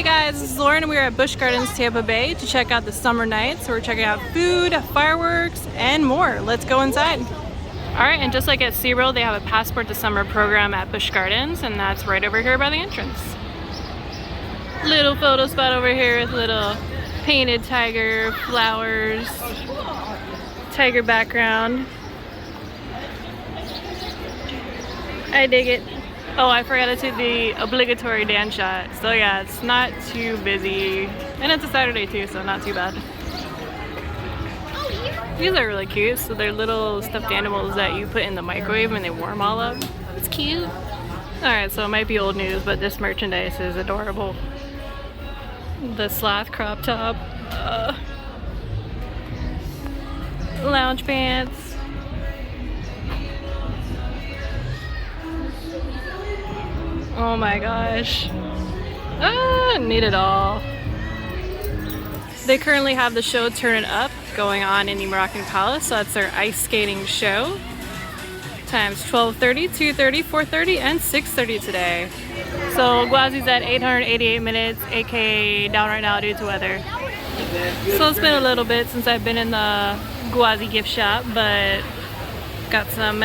Hey guys, this is Lauren and we're at Busch Gardens, Tampa Bay to check out the summer nights. So we're checking out food, fireworks, and more. Let's go inside. Alright, and just like at SeaWorld, they have a Passport to Summer program at Busch Gardens, and that's right over here by the entrance. Little photo spot over here with little painted tiger, flowers, tiger background. I dig it. Oh, I forgot to take the obligatory dance shot. So yeah, it's not too busy. And it's a Saturday too, so not too bad. These are really cute. So they're little stuffed animals that you put in the microwave and they warm all up. It's cute. Alright, so it might be old news, but this merchandise is adorable. The sloth crop top. Lounge pants. Oh my gosh. Need it all. They currently have the show Turn It Up going on in the Moroccan Palace, so that's their ice skating show. Times 12:30, 2:30, 4:30, and 6:30 today. So Gwazi's at 888 minutes, aka down right now due to weather. So it's been a little bit since I've been in the Gwazi gift shop, but got some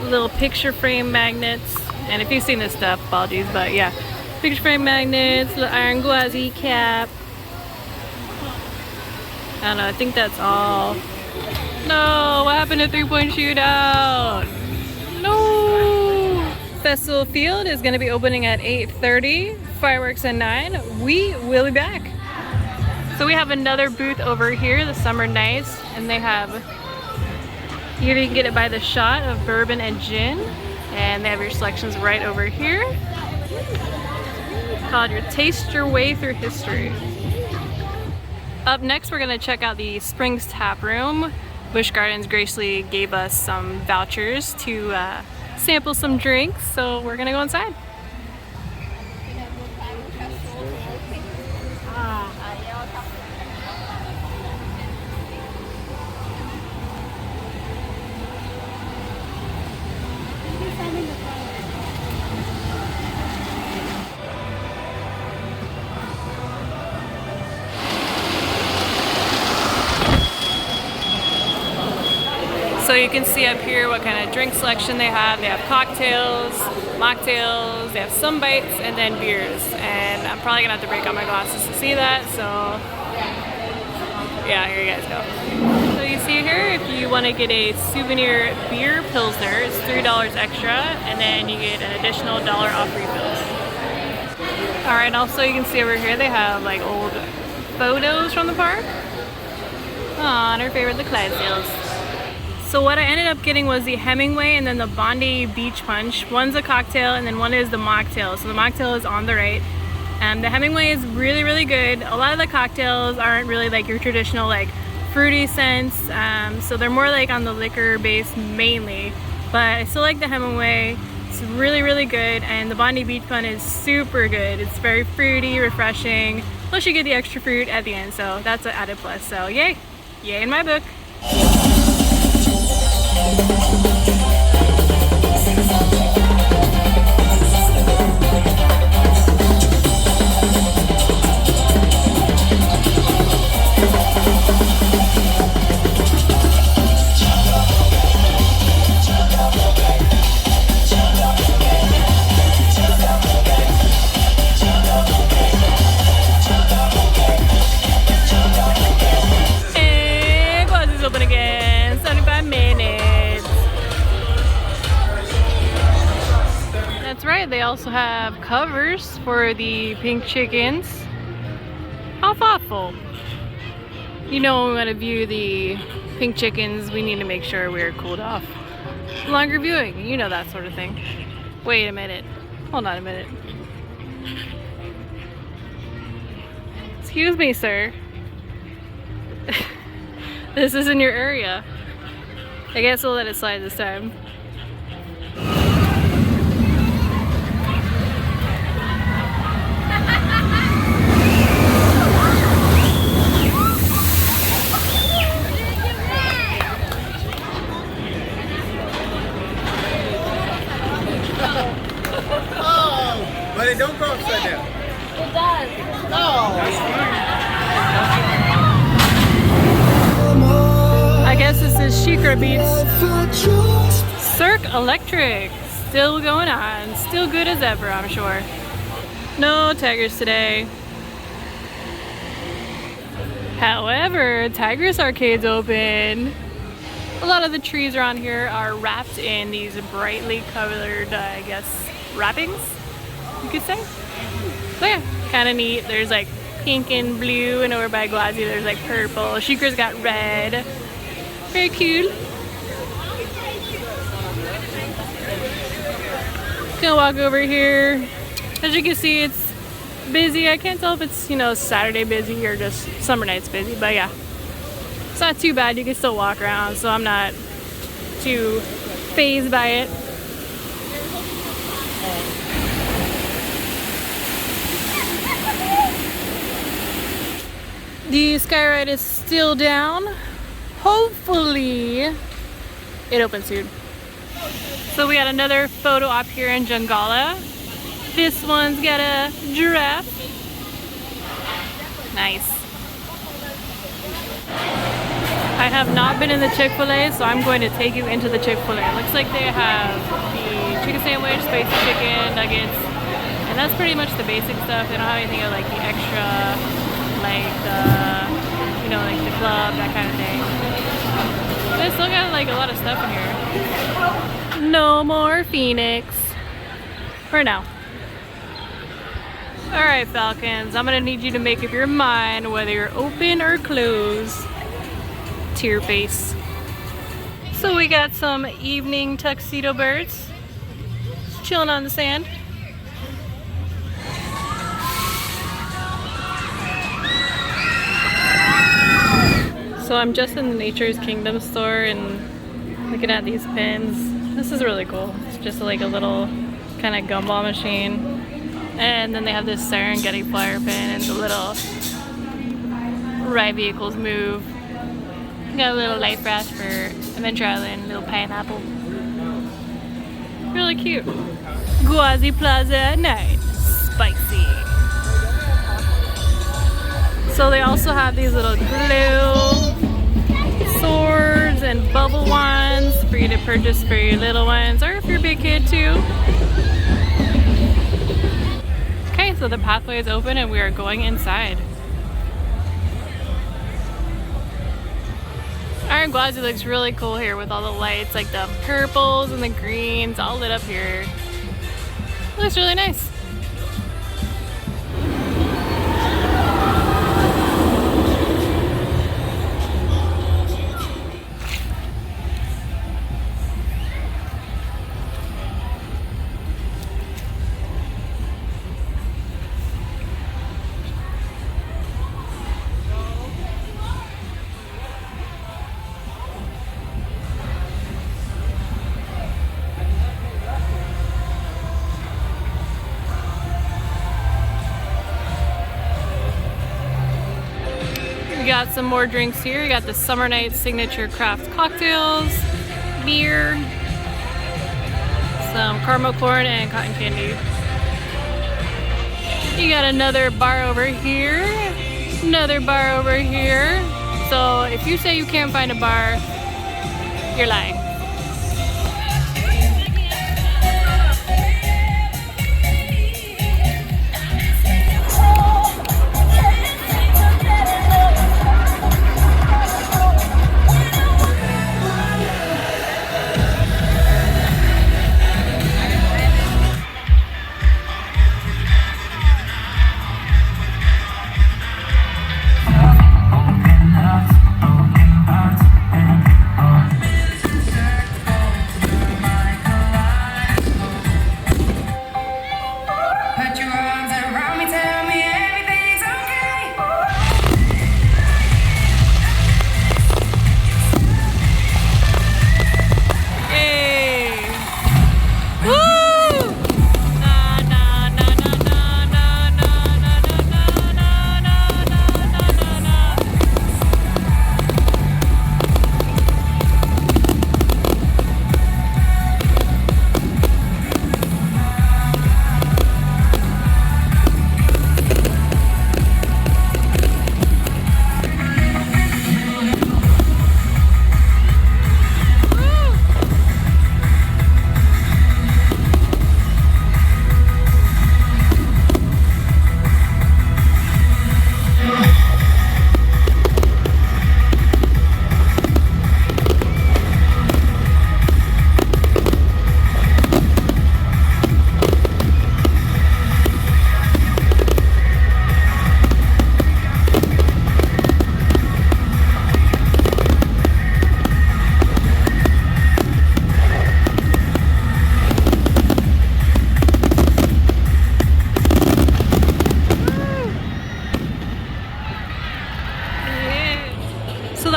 little picture frame magnets. And if you've seen this stuff, apologies, but yeah. Picture frame magnets, the iron Gwazi cap. I don't know, I think that's all. No, what happened to 3-point shootout? No! Festival Field is gonna be opening at 8:30, fireworks at 9. We will be back. So we have another booth over here, the Summer Nights, and they have, here you can get it by the shot of bourbon and gin. And they have your selections right over here. Called your Taste Your Way Through History. Up next, we're gonna check out the Springs Taproom. Busch Gardens graciously gave us some vouchers to sample some drinks, so we're gonna go inside. So you can see up here what kind of drink selection they have. They have cocktails, mocktails, they have some bites, and then beers. And I'm probably gonna have to break out my glasses to see that, so yeah, here you guys go. So you see here, if you want to get a souvenir beer Pilsner, it's $3 extra, and then you get an additional $1 off refills. Alright, also you can see over here they have like old photos from the park. Aw, and her favorite, the Clydesdales. So what I ended up getting was the Hemingway and then the Bondi Beach Punch. One's a cocktail and then one is the mocktail. So the mocktail is on the right. The Hemingway is really, really good. A lot of the cocktails aren't really like your traditional like fruity scents. So they're more like on the liquor base mainly. But I still like the Hemingway. It's really, really good. And the Bondi Beach Punch is super good. It's very fruity, refreshing. Plus you get the extra fruit at the end. So that's an added plus. So yay. Yay in my book. And Gwazi's open again, 75 minutes. That's right, they also have covers for the pink chickens. How thoughtful. You know, when we want to view the pink chickens, we need to make sure we're cooled off. Longer viewing, you know, that sort of thing. Wait a minute. Hold on a minute. Excuse me, sir. This isn't your area. I guess we'll let it slide this time. But it don't go upside down. It does. I guess this is Busch Beats. Cirque Electric. Still going on. Still good as ever, I'm sure. No tigers today. However, Tigers Arcade's open. A lot of the trees around here are wrapped in these brightly colored, I guess, wrappings, you could say. So yeah, kind of neat. There's like pink and blue, and over by Gwazi there's like purple. Shika's got red. Very cool. Gonna walk over here. As you can see, it's busy. I can't tell if it's, you know, Saturday busy or just summer nights busy, but yeah. It's not too bad. You can still walk around, so I'm not too fazed by it. The sky ride is still down. Hopefully it opens soon. So we got another photo op here in Jungala. This one's got a giraffe. Nice. I have not been in the Chick-fil-A, so I'm going to take you into the Chick-fil-A. It looks like they have the chicken sandwich, spicy chicken, nuggets, and that's pretty much the basic stuff. They don't have anything of like the extra, like the, you know, like the club, that kind of thing. But they still got like a lot of stuff in here. No more Phoenix. For now. Alright, Falcons, I'm gonna need you to make up your mind whether you're open or closed to your face. So we got some evening tuxedo birds chilling on the sand. So I'm just in the Nature's Kingdom store and looking at these pins. This is really cool. It's just like a little kind of gumball machine. And then they have this Serengeti flyer pin and the little ride vehicles move. Got a little life raft for Adventure Island, little pineapple. Really cute. Gwazi Plaza at night. Spicy. So they also have these little glue swords and bubble wands for you to purchase for your little ones or if you're a big kid too. Okay, so the pathway is open and we are going inside. Our Gwazi looks really cool here with all the lights, like the purples and the greens all lit up here. It looks really nice. We got some more drinks here. We got the Summer Night Signature Craft Cocktails, beer, some caramel corn, and cotton candy. You got another bar over here, another bar over here. So if you say you can't find a bar, you're lying.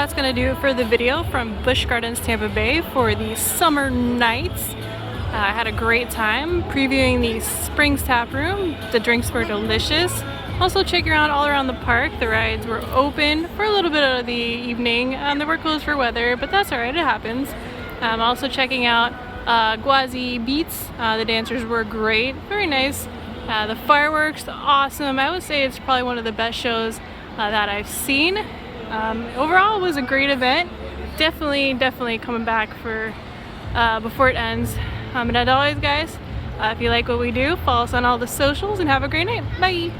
that's gonna do it for the video from Busch Gardens, Tampa Bay for the summer nights. I had a great time previewing the Springs Taproom. The drinks were delicious. Also checking around all around the park. The rides were open for a little bit of the evening. They were closed for weather, but that's alright, it happens. Also checking out Gwazi Beats. The dancers were great, very nice. The fireworks, awesome. I would say it's probably one of the best shows that I've seen. Overall, it was a great event. Definitely coming back for before it ends. And as always, guys, if you like what we do, follow us on all the socials and have a great night. Bye!